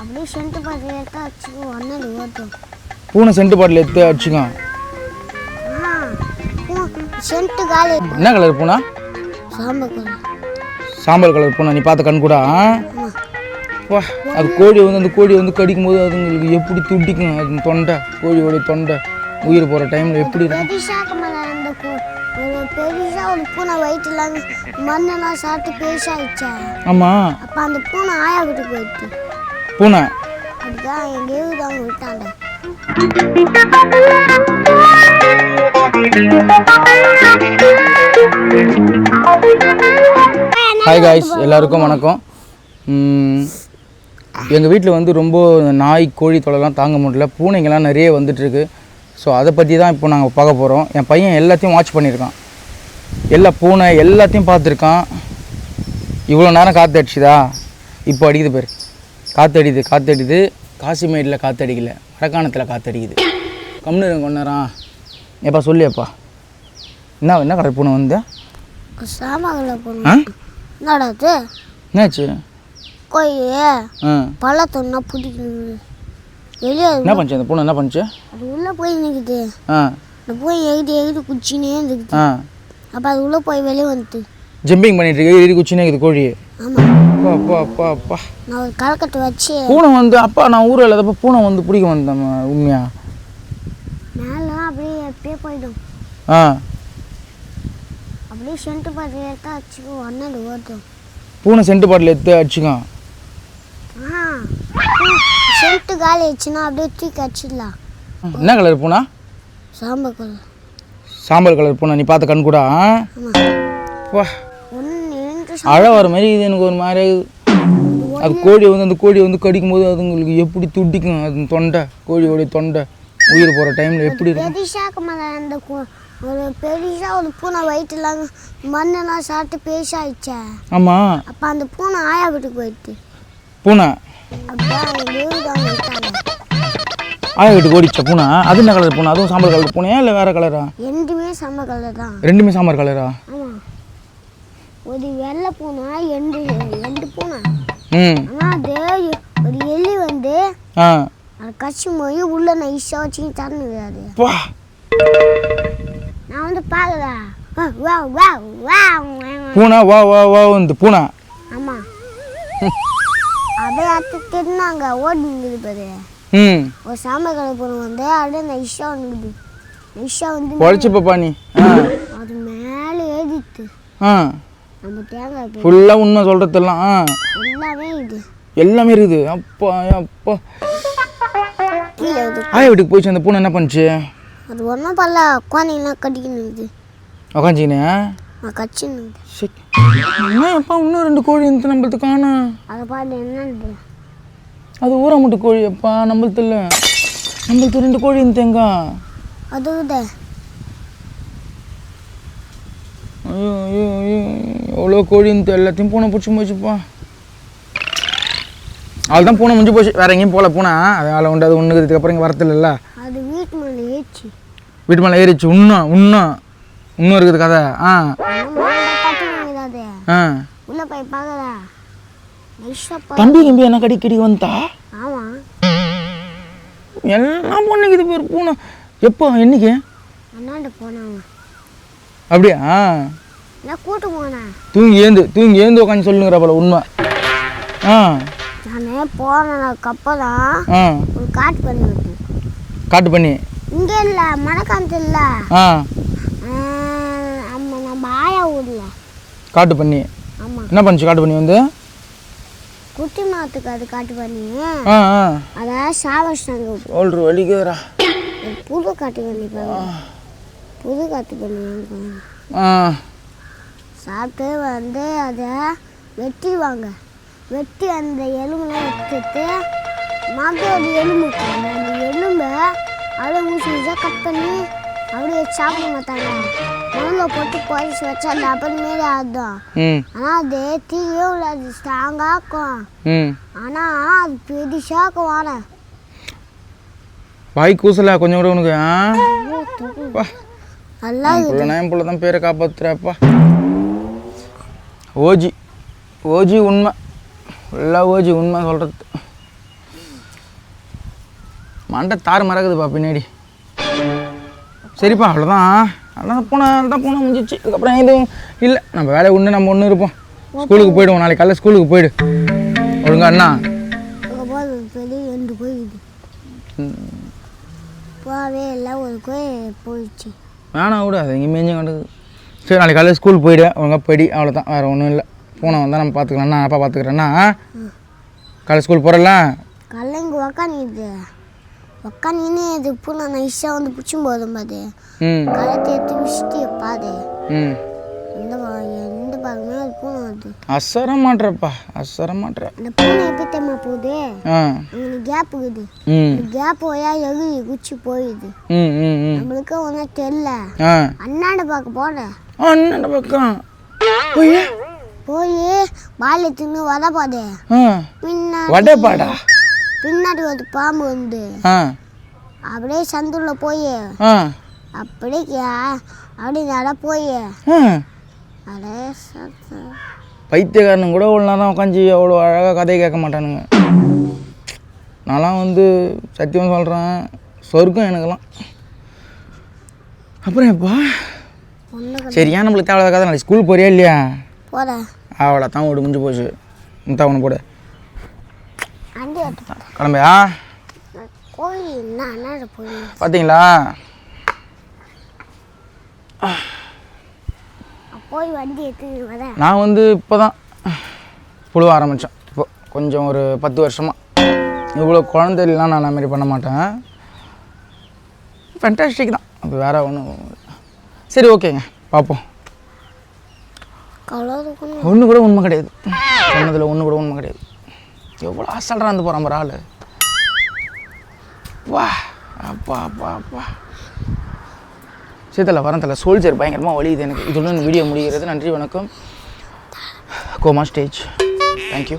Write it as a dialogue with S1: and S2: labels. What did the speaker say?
S1: அப்படியே சென்ட் பாட்டில் எடுத்து அடிச்சுக்கோ ஒன்னடி ஓட்டும்.
S2: பூனை சென்ட் பாட்டில் எடுத்து அடிச்சுக்கோ.
S1: சென்ட் காலி.
S2: என்ன கலர் பூனை?
S1: சாம்பல் கலர்.
S2: சாம்பல் கலர் பூனை. நீ பார்த்த கண் கூட வா. அது கோழி வந்து அந்த கோழி வந்து கடிக்கும் போது அதுங்களுக்கு எப்படி துடிக்கும். அது தொண்டை, கோழியோட தொண்டை உயிர் போகிற டைமில் எப்படி இருக்கும்.
S1: பெருசா ஒரு பூனை வயிற்றுல மண்ணெல்லாம் சாப்பிட்டு பெருசாகிடுச்சா.
S2: ஆமாம்.
S1: அப்போ அந்த பூனை ஆயா வீட்டுக்கு போயிடுச்சு.
S2: பூனை
S1: அதுதான் எங்கேயோ அவங்க விட்டாங்க.
S2: ஹாய் காய்ஸ், எல்லாருக்கும் வணக்கம். எங்கள் வீட்டில் வந்து ரொம்ப நாய் கோழி தொலைலாம் தாங்க முடியல. பூனைங்கள்லாம் நிறைய வந்துட்டுருக்கு. ஸோ அதை பற்றி தான் இப்போ நாங்கள் பார்க்க போகிறோம். என் பையன் எல்லாத்தையும் வாட்ச் பண்ணியிருக்கான். எல்லா பூனை எல்லாத்தையும் பார்த்துருக்கான். இவ்வளோ நேரம் காற்று அடிச்சுதா, இப்போ அடிக்குது பேர். காற்றடிக்குது. காசிமேடில் காற்றடிக்கல, வடக்காணத்தில் காற்றடிக்குது. கம்னு கொஞ்ச நேரம் எப்பா சொல்லியப்பா. என்ன கலர் பூனை வந்து?
S1: சாமான்களை பூனை. என்னடாது?
S2: என்னாச்சு?
S1: பழத்தொன்னா பிடிக்கணும். வெளியே
S2: என்ன பண்ணுச்சு அந்த பூனை? என்ன பண்ணுச்சு?
S1: அது உள்ளே போய் நிற்குது. அது போய் எகிட்டு குச்சினே இருந்துக்குது. அப்போ அது உள்ளே போய் வெளியே வந்துட்டு
S2: ஜம்பிங் பண்ணிட்டு இருக்கு. எகிரி குச்சினே இருக்குது கோழி.
S1: ஆமாம்.
S2: அப்பா
S1: நான் ஒரு கலக்கட்டை வச்சு
S2: பூனை வந்து அப்பா நான் ஊரில் இல்லாதப்போ பூனை வந்து பிடிக்க வந்தேன். உண்மையா
S1: மேலே அப்படியே போயிடும். அப்படியே சென்ட் பாட்டில் எடுத்து அடிச்சுக்கோ ஒன்னடி ஓட்டும்.
S2: பூனை சென்ட் பாட்டில் எடுத்து அடிச்சுக்கோ.
S1: சென்ட் காலி ஆயிடுச்சுன்னா அப்படியே தூக்கி அடிச்சிடலாம்.
S2: என்ன கலர் பூனை?
S1: சாம்பல் கலர்.
S2: சாம்பல் கலர் பூனை. நீ பார்த்த கண் கூட வா. அழ வர மாதிரி இது எனக்கு ஒரு மாதிரி. அது கோழி வந்து அந்த கோழி வந்து கடிக்கும் போது அதுங்களுக்கு எப்படி துடிக்கும். அது தொண்டை, கோழியோடைய தொண்டை உயிர் போகிற டைமில் எப்படி இருக்கும்.
S1: ஒரு பெருசா ஒரு பூனை வயிற்றுல மண்ணெல்லாம் சாப்பிட்டு பெருசாகிடுச்சா.
S2: ஆமாம்.
S1: அப்போ அந்த பூனை ஆயா வீட்டுக்கு போயிடுச்சு.
S2: பூனை ஆயா வீட்டுக்கு ஓடிச்சா பூனை? அது என்ன கலர் பூனை? அதுவும் சாம்பல் கலர் பூனையா இல்லை வேறு கலரா?
S1: ரெண்டுமே சாம்பல் கலர் தான்.
S2: ரெண்டுமே சாம்பல் கலரா?
S1: ஆமாம். ஒரு வெள்ளை பூனை ரெண்டு பூனை. ஆனால் அது ஒரு எலி வந்து அது கட்சி போய் உள்ள நைஸாக வச்சு தரணும் விடாது. நான் வந்து பார்க்குறேன்
S2: பூனை வா வா வா வந்து பூனை.
S1: ஆமாம். அப்படியே அத்து திருநாங்க ஓடிங்குது பாரு. ஒரு சாம்பல் கலர் பூனை வந்து அப்படியே நைஸாக வந்துக்குது. நைஸாக வந்து
S2: பொழைச்சி பாப்பா நீ.
S1: அது மேலே ஏறிட்டு நம்ம தேங்காய்
S2: ஃபுல்லாக உண்மை சொல்கிறதெல்லாம்
S1: எல்லாமே இது
S2: எல்லாமே இருக்குது. அப்பா அப்பா ஆயா வீட்டுக்கு போயிடுச்சு. அந்த பூனை என்ன பண்ணுச்சு?
S1: அது ஒன்றும் பரல உட்காந்திங்கன்னா கட்டிக்கின்னு
S2: உக்காஞ்சினே
S1: கட்சின்னு.
S2: அப்பா இன்னும் 2 கோழி இருந்து நம்மளுக்கு காணும்.
S1: அதை பாட்டு என்னது?
S2: அது ஊரா மட்டும் கோழி. அப்பா நம்மளுக்கு இல்லை, நம்மளுக்கு 2 கோழி இருந்து எங்க?
S1: அது
S2: ஐயோ ஐயோ ஐயோ எவ்வளோ கோழி இருந்து எல்லாத்தையும் பூனை பிடிச்சி போச்சுப்பா. அவள் தான் பூனை முடிஞ்சு போச்சு. வேற எங்கேயும் போகல பூனை. அதனால் உண்டு. அது ஒன்றுக்கு அப்புறம் இங்கே வரத்தில்ல.
S1: அது வீட்டு மேலே ஏறிச்சு.
S2: வீட்டு மேலே ஏறிச்சு. இன்னும் இருக்குது கதை.
S1: உள்ள போய் பார்க்கறா.
S2: தம்பி என்ன கடி வந்தா?
S1: ஆமாம்.
S2: எல்லாம் பொண்ணுக்குது பேர் பூனை. எப்போ என்னைக்கு?
S1: அண்ணாண்ட போனாங்க.
S2: அப்படியா?
S1: நான் கூட்டு போனேன்.
S2: தூங்கி ஏந்து உட்காந்து சொல்லுங்கிற போல உண்மை.
S1: நானே போனேன். ஒரு காட்டு பண்ணி இங்கே இல்லை, மணக்காமத்து இல்லை, நம்ம ஆயா ஊரில்
S2: காட்டு பண்ணி.
S1: ஆமாம்.
S2: என்ன பண்ணுச்சு காட்டு பண்ணி வந்து?
S1: குட்டி மாத்துக்கு அது காட்டு பண்ணி. அதான் சாவடிச்சாங்க.
S2: ஓல்ரு வலிக்குதுரா.
S1: புது காட்டு பண்ணி சாப்பிட்டு வந்து அதை வெட்டிடுவாங்க. வெட்டி அந்த எலும்புலாம் எடுத்துட்டு மகோட எலும்பு அந்த எலும்பை அப்படியே ஊசி கட் பண்ணி அப்படியே சாப்பிட மாட்டாங்க. மண்ணில் போட்டு குறைச்சி வச்சா அந்த அப்புறமேலே ஆடும். ஆனால் அது தீயே உள்ளது, ஸ்ட்ராங்காக இருக்கும். ஆனால் அது பெருசாக்கும். வாட
S2: வாய் கூசல கொஞ்சம் கூட உனக்கு.
S1: நல்லா
S2: என் பிள்ளை தான் பேரை காப்பாத்துறப்பா. ஓஜி உண்மை, ஃபுல்லாக ஓஜி உண்மை சொல்கிறது. மண்டை தாறு மறக்குதுப்பா பின்னாடி. சரிப்பா அவ்வளோதான். அதெல்லாம் பூனை முடிஞ்சிச்சு. அதுக்கப்புறம் எதுவும் இல்லை. நம்ம வேலை ஒன்று நம்ம ஒன்று இருப்போம். ஸ்கூலுக்கு போயிடுவோம். நாளைக்கு காலையில் ஸ்கூலுக்கு போயிடு ஒழுங்கா அண்ணா.
S1: ரெண்டு போயிடுது போவே இல்லை. ஒரு கோயில் போயிடுச்சு.
S2: வேணாம் விடு, அது எங்கேயும் மேஞ்சும் கண்டுக்குது. சரி நாளைக்கு காலையில் ஸ்கூல் போயிடு ஒழுங்கா போயிடி. அவ்வளோதான், வேறு ஒன்றும் இல்லை. பூனை வந்தால் நம்ம பார்த்துக்கலாம்ண்ணா. அப்பா பார்த்துக்கிறேண்ணா. காலையில் ஸ்கூல் போகிறல
S1: காலைல இங்கே உக்காந்துன்னு இது பூனை நைஸாக வந்து பிடிச்சும் போதும் பாது. கலத்தை எடுத்து விசிட்டு பாது. எந்த பாகமே அது பூனை வருது.
S2: அசர மாட்டேறப்பா, அசர மாட்டேற.
S1: அந்த பூனை எப்படி தெரியுமா போகுது? அங்கே கேப் இருக்குது. கேப் போயா எகுதி குச்சி போயிடுது. நம்மளுக்கு ஒன்றும் தெரியல. அண்ணாண்ட பார்க்க போனேன்.
S2: அண்ணாண்ட பக்கம்
S1: போய் பால் எடுத்துன்னு வதப்பாது.
S2: வடப்பாடா
S1: பின்னாடி ஒரு பாம்பு வந்து அப்படியே சந்துள்ள போய் அப்படியே நட போய்
S2: பைத்தியக்காரனுங்க கூட அவ்வளோ நேரம் உட்காந்து அவ்வளோ அழகாக கதையை கேட்க மாட்டானுங்க. நான்லாம் வந்து சத்தியம் சொல்கிறேன், சொர்க்கம் எனக்குலாம். அப்புறம் எப்பா சரி, ஏன் நம்மளுக்கு தேவையான கதை. நாளைக்கு ஸ்கூல் போறியா இல்லையா?
S1: போகிறேன்.
S2: அவ்வளோ தான் ஓடு முடிஞ்சு போச்சு. முத்தா ஒன்று போடு. கிளம்பியா? பார்த்தீங்களா நான் வந்து இப்போ தான் புழுவ ஆரம்பித்தேன். இப்போ கொஞ்சம் ஒரு 10 வருஷமாக. இவ்வளோ குழந்தைலாம் நான் அந்த மாதிரி பண்ண மாட்டேன். ஃபேண்டாஸ்டிக் தான், அது வேறு ஒன்றும். சரி ஓகேங்க, பார்ப்போம். ஒன்று கூட உண்மை கிடையாது சொன்னதில், ஒன்று கூட உண்மை கிடையாது. எவ்வளோ அசால்ட்டாக இருந்து போகிறான் ஒரு ஆள். வா அப்பா அப்பா அப்பா. சேத்தல வரந்தல சோல்ஜர் பயங்கரமாக வலியுது எனக்கு. இதுடன் வீடியோ முடிகிறது. நன்றி, வணக்கம். Coma stage. தேங்க்யூ.